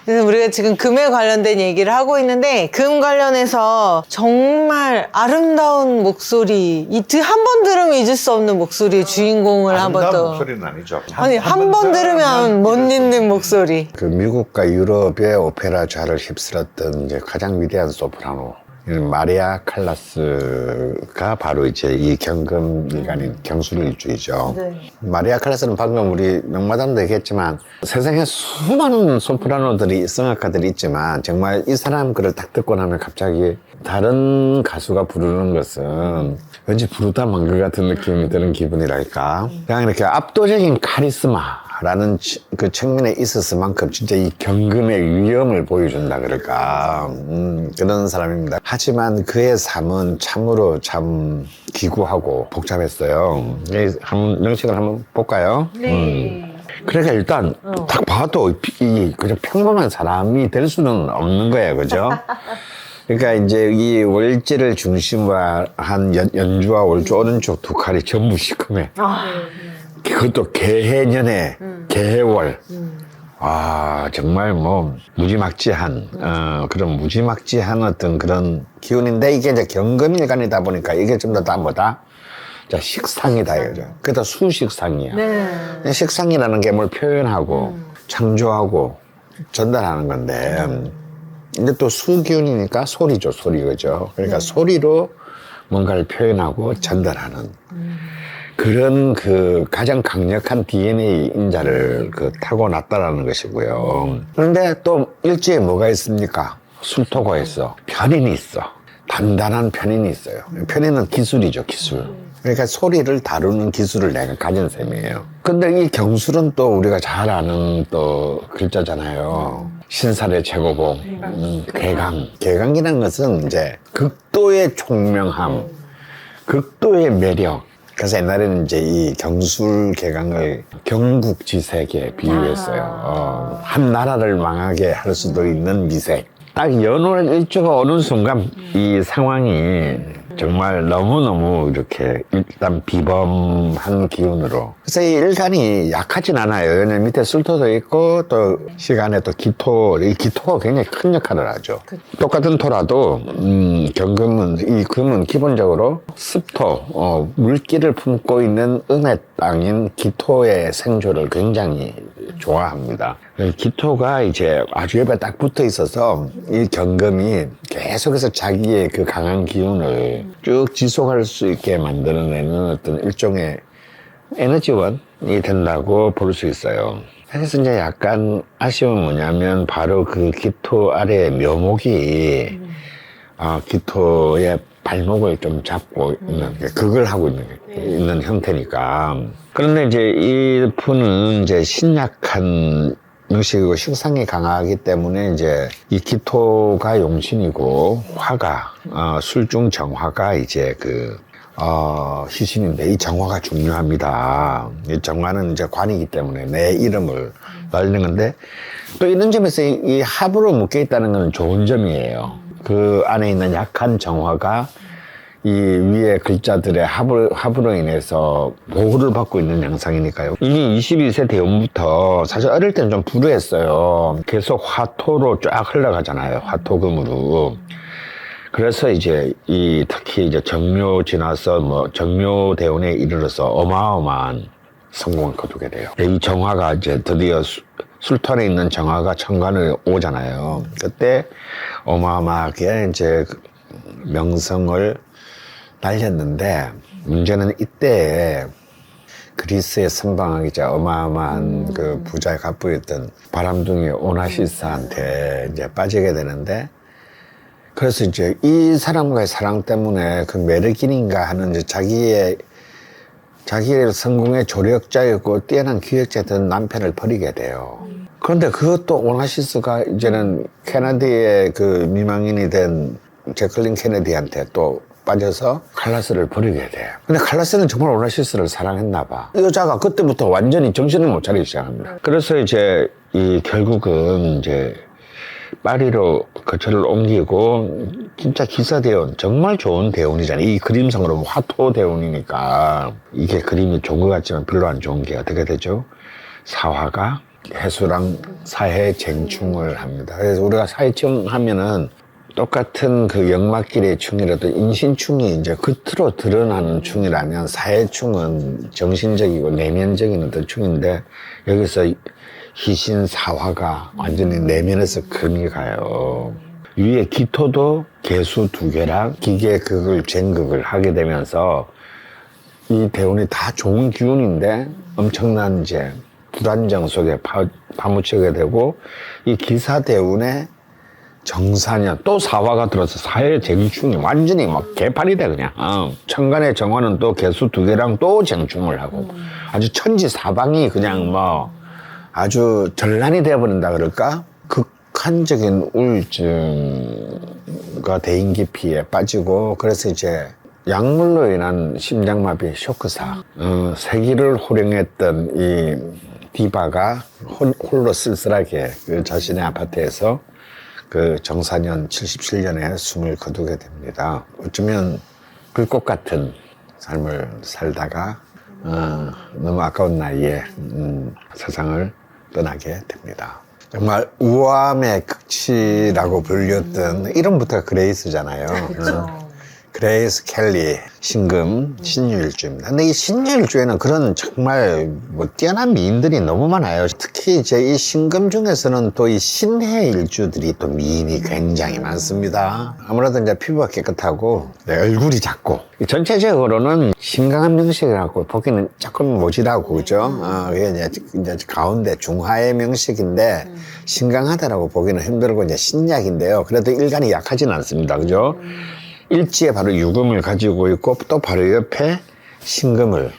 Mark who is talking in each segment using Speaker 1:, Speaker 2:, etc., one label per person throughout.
Speaker 1: 그래서 우리가 지금 금에 관련된 얘기를 하고 있는데 금 관련해서 정말 아름다운 목소리 한 번 들으면 잊을 수 없는 목소리의 주인공을 한번
Speaker 2: 아름다운
Speaker 1: 또
Speaker 2: 목소리는 아니죠.
Speaker 1: 아니 한 번 들으면 못 잊는 목소리.
Speaker 3: 그 미국과 유럽의 오페라 좌를 휩쓸었던 이제 가장 위대한 소프라노 마리아 칼라스가 바로 이제 이 경금일간인 경술일주이죠.
Speaker 1: 네.
Speaker 3: 마리아 칼라스는 방금 우리 명마담도 얘기했지만 세상에 수많은 소프라노들이 성악가들이 있지만 정말 이 사람 글을 딱 듣고 나면 갑자기 다른 가수가 부르는 것은 왠지 부르다 만 것 같은 느낌이 드는 기분이랄까. 그냥 이렇게 압도적인 카리스마라는 그 측면에 있었을 만큼 진짜 이 경금의 위엄을 보여준다 그럴까. 그런 사람입니다. 하지만 그의 삶은 참으로 참 기구하고 복잡했어요. 한번 명식을 한번 볼까요? 그러니까 일단 딱 봐도 그냥 평범한 사람이 될 수는 없는 거예요, 그죠? 그러니까 이제 이 월지를 중심으로 한 연주와 월주 오른쪽 두 칼이 전부 시커매. 그것도 개해년에 개해월. 아, 정말 뭐 무지막지한 그런 무지막지한 어떤 그런 기운인데 이게 이제 경금일간이다 보니까 이게 좀 더 뭐다? 자, 식상이다 이거죠. 그게 다 수식상이야.
Speaker 1: 네.
Speaker 3: 식상이라는 게 뭘 표현하고 창조하고 전달하는 건데 근데 또 수기운이니까 소리죠, 소리, 그죠? 그러니까 소리로 뭔가를 표현하고 전달하는 그런 그 가장 강력한 DNA 인자를 타고났다라는 것이고요. 그런데 또 일지에 뭐가 있습니까? 술토가 있어. 편인이 있어. 단단한 편인이 있어요. 편인은 기술이죠, 기술. 그러니까 소리를 다루는 기술을 내가 가진 셈이에요. 근데 이 경술은 또 우리가 잘 아는 또 글자잖아요. 신살의 최고봉, 개강. 개강이라는 것은 이제 극도의 총명함, 극도의 매력. 그래서 옛날에는 이제 이 경술 개강을 경국지색에 비유했어요. 한 나라를 망하게 할 수도 있는 미색. 딱 연월 일주가 오는 순간 이 상황이 정말 너무너무 이렇게 일단 비범한 기운으로. 그래서 이 일간이 약하진 않아요. 왜냐면 밑에 술토도 있고 또 시간에 또 기토, 이 기토가 굉장히 큰 역할을 하죠. 똑같은 토라도 경금은, 이 금은 기본적으로 습토, 물기를 품고 있는 음의 땅인 기토의 생조를 굉장히 좋아합니다. 기토가 이제 아주 옆에 딱 붙어 있어서 이 경금이 계속해서 자기의 그 강한 기운을 쭉 지속할 수 있게 만들어내는 어떤 일종의 에너지원이 된다고 볼 수 있어요. 그래서 이제 약간 아쉬움은 뭐냐면 바로 그 기토 아래에 묘목이 기토의 발목을 좀 잡고 있는, 극을 하고 있는 형태니까. 그런데 이제 이 분은 이제 신약한 명식이고 식상이 강하기 때문에 이제 이 기토가 용신이고 화가, 술중 정화가 이제 희신인데 이 정화가 중요합니다. 이 정화는 이제 관이기 때문에 내 이름을 날리는 건데 또 이런 점에서 이 합으로 묶여 있다는 건 좋은 점이에요. 그 안에 있는 약한 정화가 이 위에 글자들의 합으로 인해서 보호를 받고 있는 양상이니까요. 이미 22세 대운부터 사실 어릴 때는 좀 불우했어요. 계속 화토로 쫙 흘러가잖아요. 화토금으로. 그래서 이제 특히 이제 정묘 지나서 정묘 대운에 이르러서 어마어마한 성공을 거두게 돼요. 이 정화가 이제 드디어 술턴에 있는 정화가 천간을 오잖아요. 그때 어마어마하게 이제 명성을 날렸는데 문제는 이때에 그리스의 선방학이자 어마어마한 그 부자의 갑부였던 바람둥이 오나시스한테 이제 빠지게 되는데 그래서 이제 이 사람과의 사랑 때문에 그 메르긴인가 하는 이제 자기의 성공의 조력자였고 뛰어난 기획자였던 남편을 버리게 돼요. 그런데 그것도 오나시스가 이제는 케네디의 그 미망인이 된 제클린 케네디한테 또 빠져서 칼라스를 버리게 돼. 근데 칼라스는 정말 오나시스를 사랑했나 봐. 이 여자가 그때부터 완전히 정신을 못 차리기 시작합니다. 그래서 이제 결국은 이제 파리로 거처를 옮기고 진짜 기사대운, 정말 좋은 대운이잖아요. 이 그림상으로 화토 대운이니까 이게 그림이 좋은 것 같지만 별로 안 좋은 게 어떻게 되죠? 사화가 해수랑 사해쟁충을 합니다. 그래서 우리가 사해충 하면은 똑같은 그 역마길의 충이라도 인신충이 이제 겉으로 드러나는 충이라면 사해충은 정신적이고 내면적인 어떤 충인데 여기서 희신사화가 완전히 내면에서 금이 가요. 위에 기토도 개수 2개랑 기계 극을 쟁극을 하게 되면서 이 대운이 다 좋은 기운인데 엄청난 이제 불안정 속에 파묻히게 되고 이 기사 대운에 정사년 또 사화가 들어서 사해쟁충이 완전히 막 개판이 돼 그냥. 천간의 정화는 또 개수 2개랑 또 쟁충을 하고 아주 천지사방이 그냥 뭐 아주 전란이 되어버린다 그럴까? 극한적인 우울증과 대인기피에 빠지고 그래서 이제 약물로 인한 심장마비 쇼크사 세기를 호령했던 이 디바가 홀로 쓸쓸하게 그 자신의 아파트에서 그 정사년 77년에 숨을 거두게 됩니다. 어쩌면 불꽃 같은 삶을 살다가 너무 아까운 나이에 세상을 떠나게 됩니다. 정말 우암의 극치라고 불렸던 이름부터 그레이스잖아요. 그레이스 켈리 신금 신유일주입니다. 근데 이 신유일주에는 그런 정말 뭐 뛰어난 미인들이 너무 많아요. 특히 이제 이 신금 중에서는 또 이 신해 일주들이 또 미인이 굉장히 많습니다. 아무래도 이제 피부가 깨끗하고 얼굴이 작고 전체적으로는 신강한 명식이라고 보기는 조금 모질하고 그죠? 그게 이제 가운데 중하의 명식인데 신강하다라고 보기는 힘들고 이제 신약인데요. 그래도 일간이 약하진 않습니다. 그죠? 일지에 바로 유금을 가지고 있고 또 바로 옆에 신금을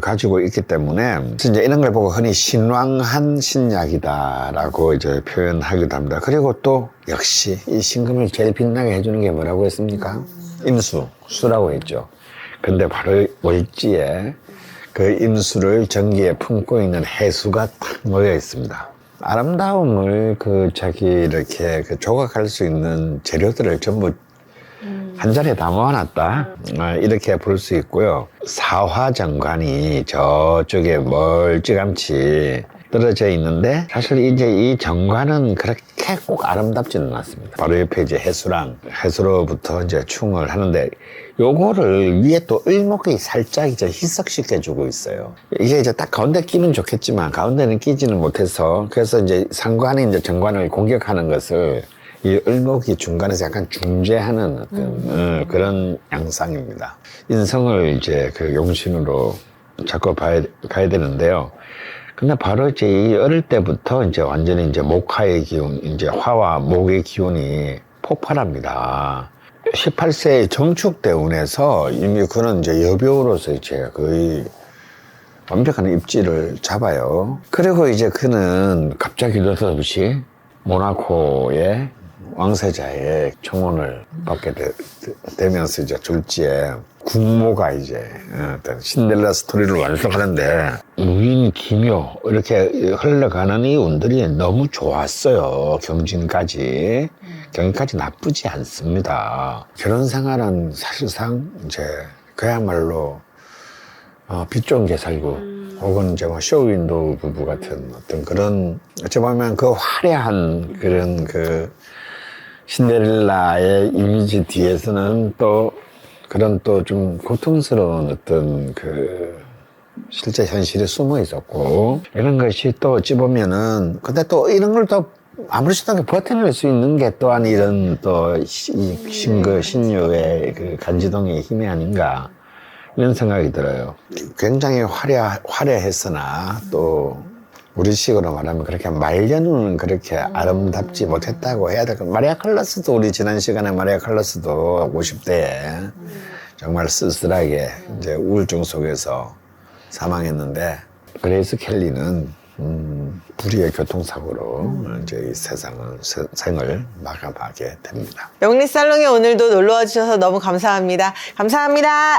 Speaker 3: 가지고 있기 때문에 이제 이런 걸 보고 흔히 신왕한 신약이다라고 이제 표현하기도 합니다. 그리고 또 역시 이 신금을 제일 빛나게 해주는 게 뭐라고 했습니까? 임수, 수라고 했죠. 근데 바로 월지에 그 임수를 전기에 품고 있는 해수가 딱 모여 있습니다. 아름다움을 자기 이렇게 조각할 수 있는 재료들을 전부 한 자리에 다 모아놨다 이렇게 볼 수 있고요. 사화정관이 저쪽에 멀찌감치 떨어져 있는데 사실 이제 이 정관은 그렇게 꼭 아름답지는 않습니다. 바로 옆에 이제 해수로부터 이제 충을 하는데 요거를 위에 또 을목이 살짝 이제 희석시켜주고 있어요. 이게 이제 딱 가운데 끼면 좋겠지만 가운데는 끼지는 못해서 그래서 이제 상관이 이제 정관을 공격하는 것을 이 을목이 중간에서 약간 중재하는 어떤 그런 양상입니다. 인성을 이제 용신으로 잡고 가야 되는데요. 근데 바로 이제 이 어릴 때부터 이제 완전히 이제 목화의 기운, 이제 화와 목의 기운이 폭발합니다. 18세의 정축대운에서 이미 그는 이제 여배우로서 이제 거의 완벽한 입지를 잡아요. 그리고 이제 그는 갑자기 느닷없이 모나코의 왕세자의 청혼을 받게 되면서 이제 졸지에 국모가 이제 어떤 신데렐라 스토리를 완성하는데 무인 기묘 이렇게 흘러가는 이 운들이 너무 좋았어요. 경진까지 나쁘지 않습니다. 결혼 생활은 사실상 이제 그야말로 빛 좋은 게 살고 혹은 이제 쇼윈도우 부부 같은 어떤 그런 어찌 보면 그 화려한 그런 신데렐라의 이미지 뒤에서는 또 그런 또 좀 고통스러운 어떤 실제 현실이 숨어 있었고 이런 것이 또 어찌 보면은 근데 또 이런 걸 또 아무렇지도 않게 버텨낼 수 있는 게 또한 이런 또 신유의 간지동의 힘이 아닌가 이런 생각이 들어요. 굉장히 화려했으나 또 우리식으로 말하면 그렇게 말년은 그렇게 아름답지 못했다고 해야 될까. 마리아 칼라스도 우리 지난 시간에 마리아 칼라스도 50대에 정말 쓸쓸하게 이제 우울증 속에서 사망했는데 그레이스 켈리는 불의의 교통사고로 이제 이 생을 마감하게 됩니다.
Speaker 1: 명리살롱에 오늘도 놀러와 주셔서 너무 감사합니다. 감사합니다.